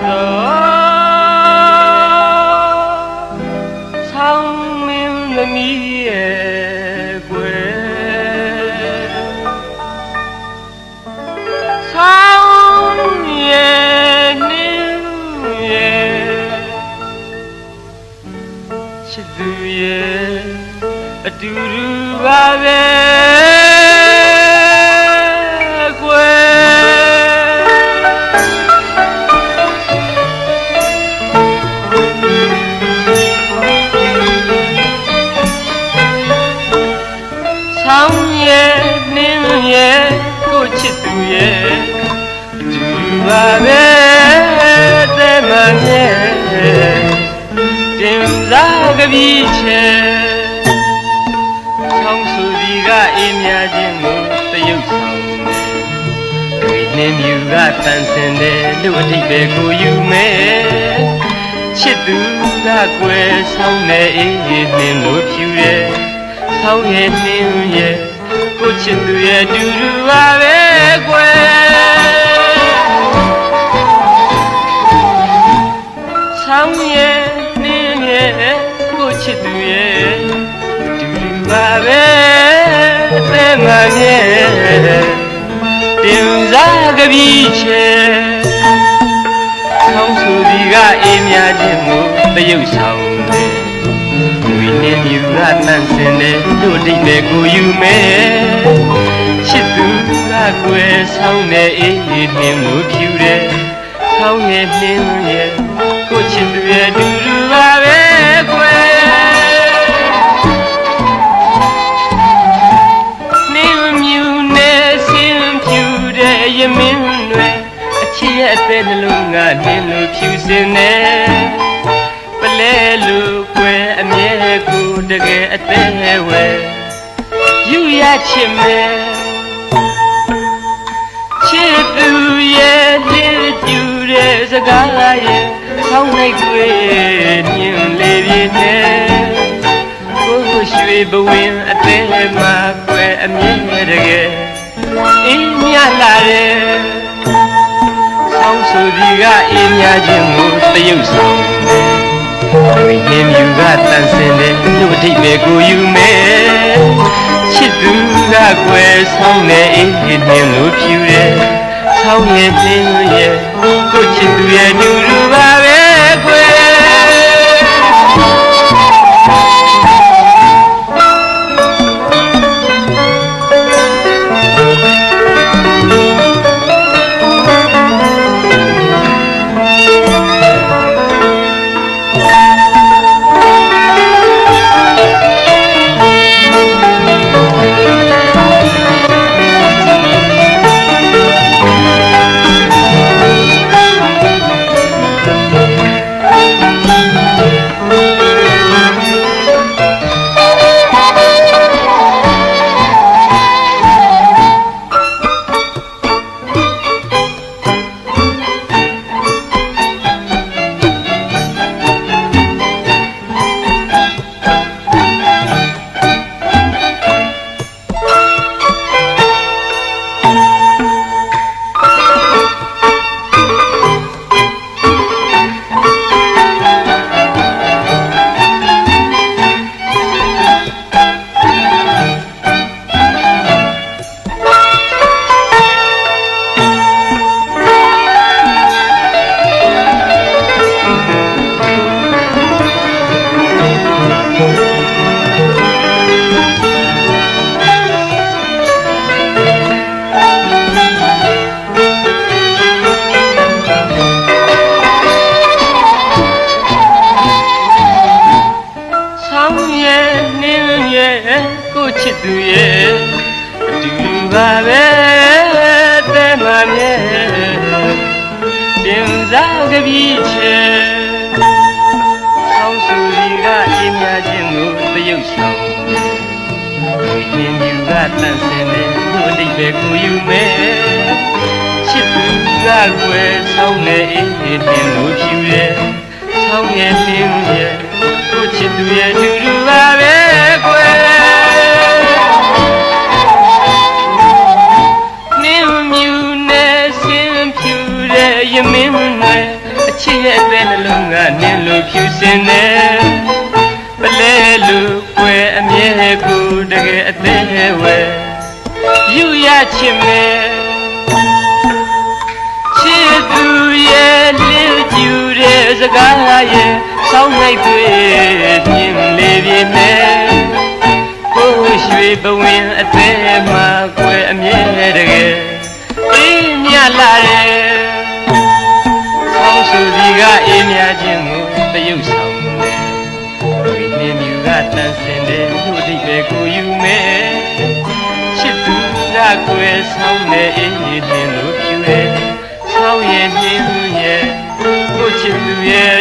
ဆောင်မင်းသမီးရဲ့ကွယ်ဆောင်ရဲ့နှင်းရဲ့ချစ်သူရဲ့အတူတူပါပဲဆောင်ရဲ့နှင်းရဲ့ကိုချစ်သူရဲ့အတူပါပဲတဲ့မရဲ့တင်စားကပြီးချေဆောင်းစုဒီကအေးမြခြင်းကိုတရုပ်ဆောင်ဝိနှင်းမြူကတန်ဆင်တယ်လူအထိပ်ပဲကိုယူမယ်ချစ်သူကကွယ်ဆောင်နေအေးနှင်းလို့ဖြူတယ်ဆောင်ရဲ့နှင်းရဲ့ကိုချစ်သူရဲ့တူတူပါပဲကွယ်ဆောင်ရဲ့နှင်းရဲ့ကိုချစ်သူရဲ့တူတူပါပဲတဲ့မရဲ့တင်စားကပြီးချေဆောင်းစုဒီကအေးမြခြင်းကိုတရုပ်ဆောင်တယ်ဝိနည်းမြူကတန်ဆင်တယ်တို့တိတ်တဲ့ကိုယူမယ်ချစ်သူကကွယ်ဆောင်နေအေးနှင်းလို့ဖြူတယ်ဆောင်ရဲ့နှင်းရဲ့ကိုချစ်သူရဲ့တူတူပါပဲကွယ်နှင်းမြူနဲ့ဆင်းဖြူတဲ့ရမင်းတွေအချစ်ရဲ့အသက်နှလုံးကနှင်းလို့ဖြူစင်နေပလဲလို့ကွယ်အမြဲကိုတကယ်အသက်ဝဲယူရချင်မယ်ချစ်သူရဲ့လင်းပြူတဲ့စကားရဲ့ဆောင်းလိုက်ွယ်ညင်လေးပြင်းနဲ့ကိုရွှေဘဝင်အသက်မှာကွယ်အမြဲတကယ်အေးမြလာတယ်ဆောင်းစုဒီကအေးမြခြင်းကိုတရုပ်ဆောင်ဝိနှင်းမြူကတန်ဆင်တယ်တို့အထိပ်ပဲကိုယူမယ်ချစ်သူကကွယ်ဆောင်နေအေးနှင်းလို့ဖြူတယ်ဆောင်ရဲ့နှင်းရဲ့ကိုချစ်သူရဲ့တူတူပါပဲကွယ်ကိုချစ်သူရဲ့အတူတူပါပဲတဲ့မရဲ့တင်စားကပြီးချေဆောင်းစုဒီကအေးမြခြင်းကိုတရုပ်ဆောင်ဝိနှင်းမြူကတန်ဆင်တယ်တို့အတိတ်ပဲကိုယူမယ်ချစ်သူကကွယ်ဆောင်းနေအေးနှင်းလို့ဖြူတယ်ဆောင်းရဲ့နှင်းရဲ့ကိုချစ်သူရဲ့တူတူပါပဲကွယ်ရမင်းတွေအ အချစ်ရဲ့အသက်နှလုံးကနင်းလို့ဖြူစင်တယ်ပလဲလို့ွယ်အမြဲကိုတကယ်အသေးဝဲယူရချင်မယ်ချစ်သူရဲ့လင်းကျူတဲ့စကားရဲ့ဆောင်းလိုက်တွေ့မြင်လေပြင်းနဲ့ကိုရွှေဘဝင်အသေးမှာွယ်အမြဲတကယ်အေးမြလာတယ်ဆောင်းစုစီကအေးမြခြင်းကိုတရုပ်ဆောင်တယ်ဝိနည်းမြူကတန်ဆင်တယ်လူအတိပဲကိုယူမယ်ချစ်သူကကွယ်ဆောင်နေအေးနေတယ်လို့ဖြူတယ်ဆောင်းရဲ့မြင်းရဲ့ကိုချစ်သူရဲ့